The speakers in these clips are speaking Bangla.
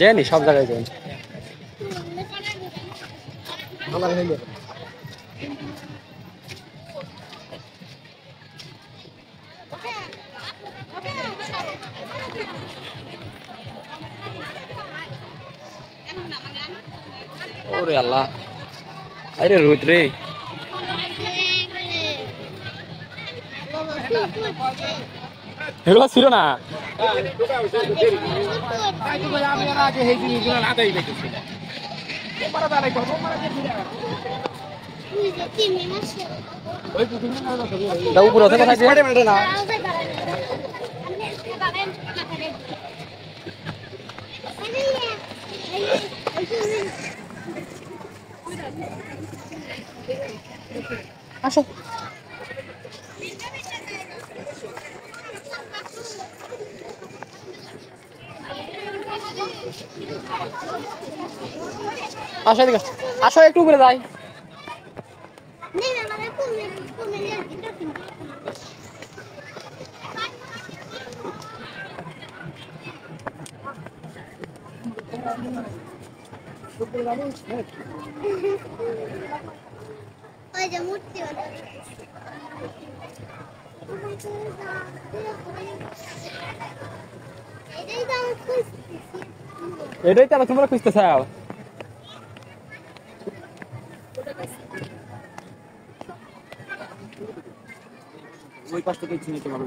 যায়নি সব জায়গায় যায়নি। ওরে আল্লাহ, আরে রোদ রে। হেলো ছিল না উপরে না আসো। আসো এদিকে আসো, একটু উপরে যাই। এটাই তো তোমরা খুঁজতে চাও।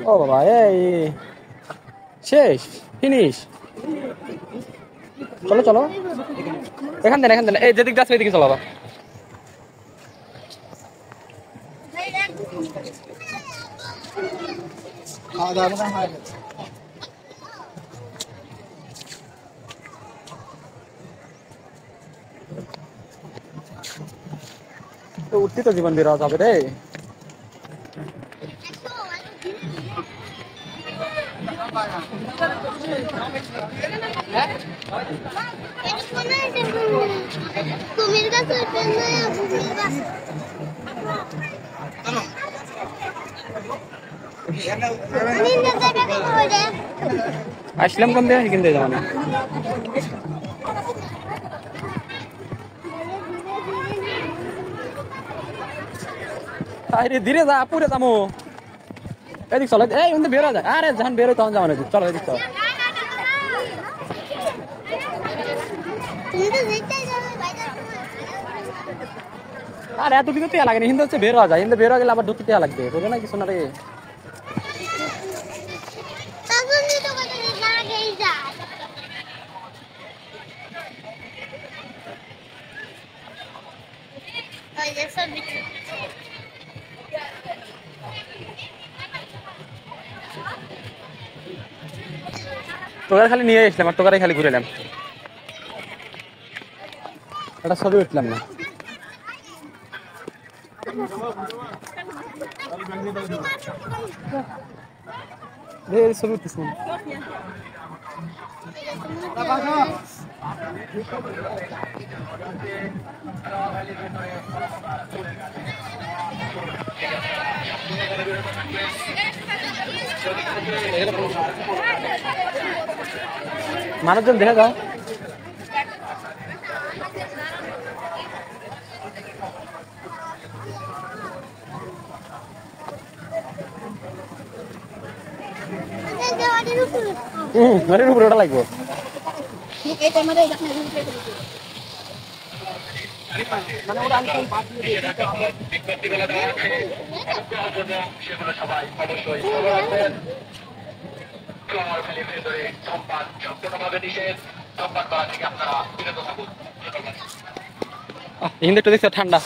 ও বাবা, এই শেষ ফিনিশ। চলো চলো, এখান দেন এখান দেন, এই যেদিক যাচ্ছে ওইদিকে চলো। আবার উঠতে তো জীবন বেরোয়া যাবে রে। আসলাম কোন দিয়ে কিনতে যাবো না। আরে ধীরে যা, পুরে যাবো। এদিক চলো, এই বেরো যায়। আরে যখন বেরোয় তখন যাবো না, চলো এদিক চলো। আর এত দিকে তেয়া লাগেনি, কিন্তু হচ্ছে বের হওয়া যায়, কিন্তু বের হয়ে গেলে আবার ঢুকতে তেয়া লাগবে, বুঝো না কিছু না রে। তোকার খালি নিয়ে এসলাম আর তোকারাই খালি ঘুরে এলাম, একটা ছবি উঠলাম না। ছবি উঠতেছি মানুষজন দেখা যাও। ঘরের উপরে ওটা লাগবো। হিন্দু একটু দেখছো ঠান্ডা।